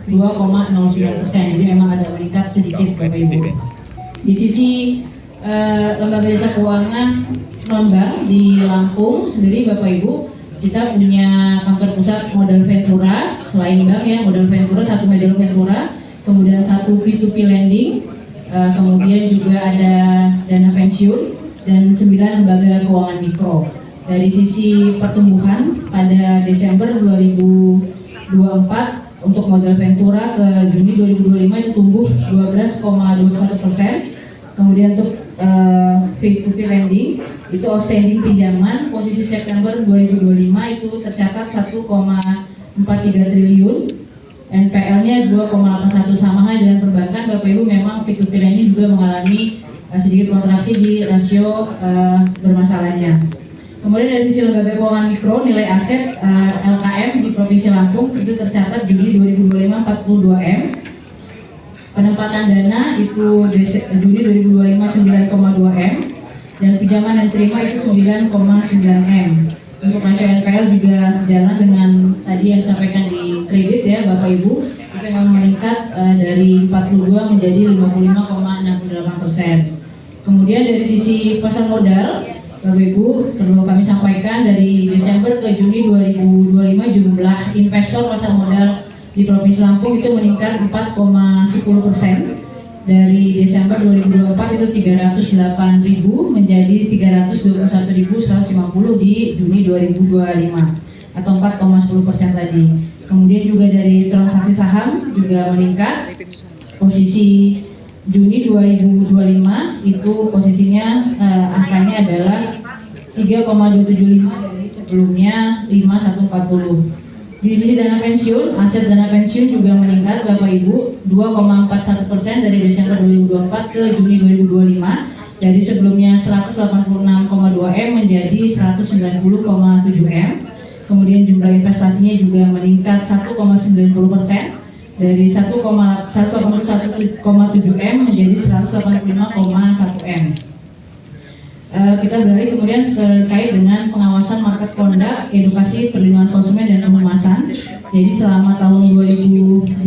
2,09%. Jadi memang ada meningkat sedikit Bapak Ibu. Di sisi lembaga jasa keuangan non-bank di Lampung sendiri Bapak Ibu, kita punya kantor pusat modal Ventura, selain bank ya, modal Ventura, satu modal Ventura, kemudian satu P2P lending, kemudian juga ada dana pensiun dan 9 lembaga keuangan mikro. Dari sisi pertumbuhan pada Desember 2024 untuk modal Ventura ke Juni 2025 itu tumbuh 12,21%. Kemudian untuk P2P lending itu outstanding pinjaman posisi September 2025 itu tercatat 1,43 triliun, NPL-nya 2,81, sama halnya dengan perbankan Bapak Ibu. Memang P2P lending juga mengalami sedikit kontraksi di rasio bermasalahnya. Kemudian dari sisi lembaga keuangan mikro, nilai aset LKM di Provinsi Lampung itu tercatat Juni 2025 42 M. Penempatan dana itu Juni 2025 9,2 M dan pinjaman yang diterima itu 9,9 M. Untuk rasio NPL juga sejalan dengan tadi yang disampaikan di kredit ya Bapak Ibu, itu memang meningkat dari 42 menjadi 55,68%. Kemudian dari sisi pasar modal Bapak Ibu, perlu kami sampaikan dari Desember ke Juni 2025 jumlah investor pasar modal di Provinsi Lampung itu meningkat 4,10%. Dari Desember 2024 itu 308.000 menjadi 321.150 di Juni 2025 atau 4,10% tadi. Kemudian juga dari transaksi saham juga meningkat. Posisi Juni 2025 itu posisinya angkanya adalah 3,275 dari sebelumnya 5,140. Di sisi dana pensiun, aset dana pensiun juga meningkat Bapak Ibu 2,41% dari Desember 2024 ke Juni 2025, dari sebelumnya 186,2 M menjadi 190,7 M. Kemudian jumlah investasinya juga meningkat 1,90% dari 181,7 M menjadi 185,1 M. Kita beralih kemudian terkait dengan pengawasan market conduct, edukasi perlindungan konsumen dan pengemasan. Jadi selama tahun 2024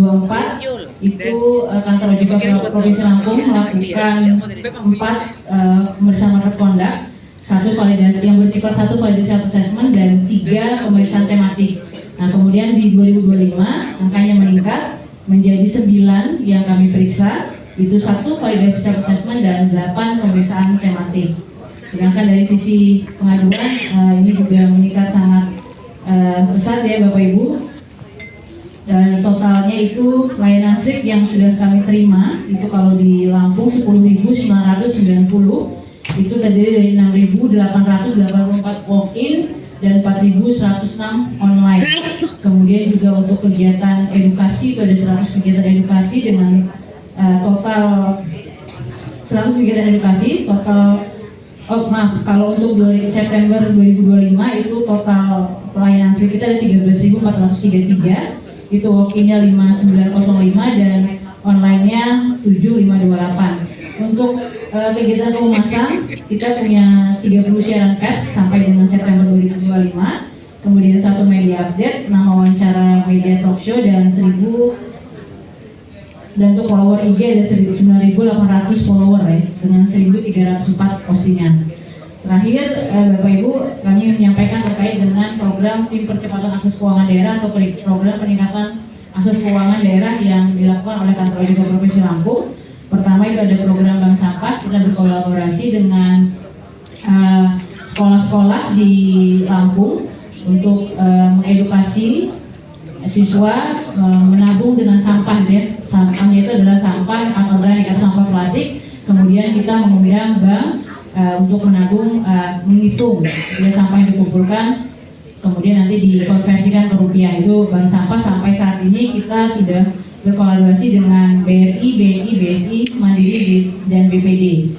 itu kantor OJK Provinsi Lampung melakukan 4 pemeriksaan market conduct, satu validasi yang bersifat satu validasi assessment dan 3 pemeriksaan tematik. Nah kemudian di 2025 angkanya meningkat menjadi 9 yang kami periksa, itu 1 validasi assessment dan 8 pemeriksaan tematik. Sedangkan dari sisi pengaduan ini juga meningkat sangat pesat ya Bapak Ibu. Dan totalnya itu layanan SRIK yang sudah kami terima itu kalau di Lampung 10.990, itu terdiri dari 6.884 walk-in dan 4.106 online. Kemudian juga untuk kegiatan edukasi itu ada 100 kegiatan edukasi dengan total 100 kegiatan edukasi total. Kalau untuk September 2025 itu total pelayanan SRIK kita ada 13.433, itu walk-innya 5.905 dan online-nya 7.528. Untuk kegiatan pengemasan kita punya 30 siaran pers sampai dengan September 2025, kemudian 1 media update, 6 wawancara media talk show dan 1.000. Dan untuk follower IG ada 9.800 follower ya, dengan 1.304 postingan. Terakhir Bapak Ibu, kami menyampaikan terkait dengan program tim percepatan akses keuangan daerah atau program peningkatan akses keuangan daerah yang dilakukan oleh kantor OJK Provinsi Lampung. Pertama itu ada program bank sampah, kita berkolaborasi dengan sekolah-sekolah di Lampung untuk mengedukasi siswa menabung dengan sampah ya. Sampahnya itu adalah sampah anorganik atau sampah plastik. Kemudian kita mengundang bank untuk menabung, menghitung jumlah sampah yang dikumpulkan, kemudian nanti dikonversikan ke rupiah. Itu bank sampah. Sampai saat ini kita sudah berkolaborasi dengan BRI, BNI, BSI, Mandiri dan BPD.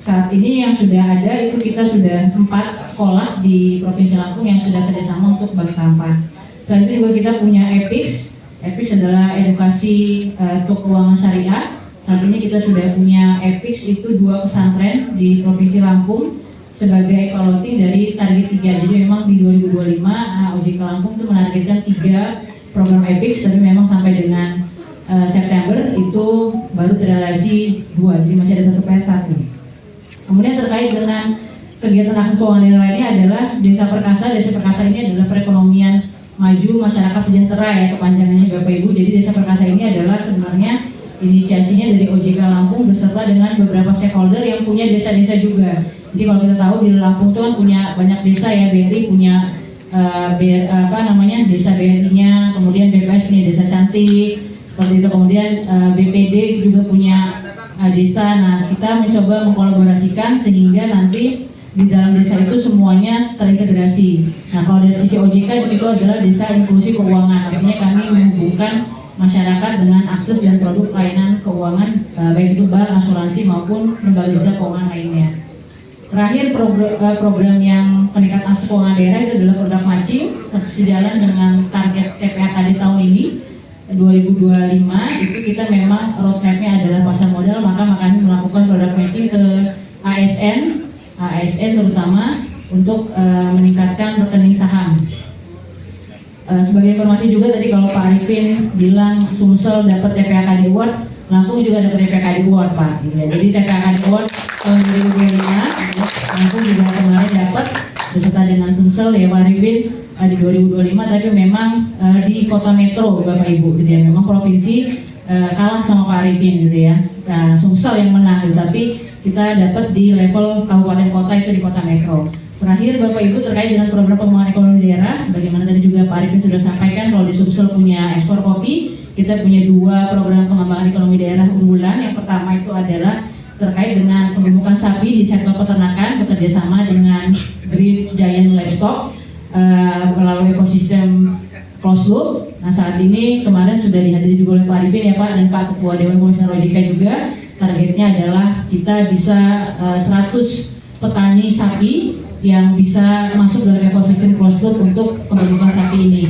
Saat ini yang sudah ada itu kita sudah 4 sekolah di Provinsi Lampung yang sudah kerjasama untuk bank sampah. Selain itu juga kita punya EPIX. EPIX adalah edukasi untuk keuangan syariah. Saat ini kita sudah punya EPIX itu 2 pesantren di Provinsi Lampung sebagai evaluating dari target 3. Jadi memang di 2025 OJK Lampung itu menargetkan 3 program EPIX, tapi memang sampai dengan baru terrealisasi 2, jadi masih ada 1 PR1. Kemudian terkait dengan kegiatan akses keuangan daerah lainnya adalah Desa Perkasa. Desa Perkasa ini adalah perekonomian maju masyarakat sejahtera ya kepanjangannya Bapak Ibu. Jadi Desa Perkasa ini adalah sebenarnya inisiasinya dari OJK Lampung beserta dengan beberapa stakeholder yang punya desa-desa juga. Jadi kalau kita tahu di Lampung itu kan punya banyak desa ya, BRI punya desa BRI-nya, kemudian BPS punya desa cantik seperti itu, kemudian BPD itu juga punya desa. Nah, kita mencoba mengkolaborasikan sehingga nanti di dalam desa itu semuanya terintegrasi. Nah, kalau dari sisi OJK di situ adalah desa inklusi keuangan. Artinya kami menghubungkan masyarakat dengan akses dan produk layanan keuangan baik itu bank, asuransi maupun lembaga jasa keuangan lainnya. Terakhir program yang peningkatan akses keuangan daerah itu adalah produk matching sejalan dengan target TPAKD tahun ini 2025. Itu kita memang roadmapnya adalah pasar modal, maka kami melakukan produk matching ke ASN terutama untuk meningkatkan rekening saham. Sebagai informasi juga tadi kalau Pak Arifin bilang Sumsel dapat TPAKD Award, Lampung juga dapat TPAKD Award Pak. Jadi TPAKD Award tahun 2025 Lampung juga kemarin dapat beserta dengan Sumsel ya Pak Arifin di 2025, tapi memang di kota metro Bapak Ibu gitu ya, memang provinsi kalah sama Pak Arifin gitu ya. Nah, Sumsel yang menang gitu, tapi kita dapat di level kabupaten kota itu di kota metro. Terakhir Bapak Ibu terkait dengan program pengembangan ekonomi daerah, sebagaimana tadi juga Pak Arifin sudah sampaikan, kalau di Sumsel punya ekspor kopi, kita punya 2 program pengembangan ekonomi daerah unggulan. Yang pertama itu adalah terkait dengan pememukan sapi di sektor peternakan, bekerja sama dengan Great Giant Livestock melalui ekosistem closed loop. Nah, saat ini kemarin sudah dihadiri juga oleh Pak Arifin ya Pak dan Pak Ketua Dewan Komisioner OJK juga. Targetnya adalah kita bisa 100 petani sapi yang bisa masuk dalam ekosistem closed loop untuk pembentukan sapi ini.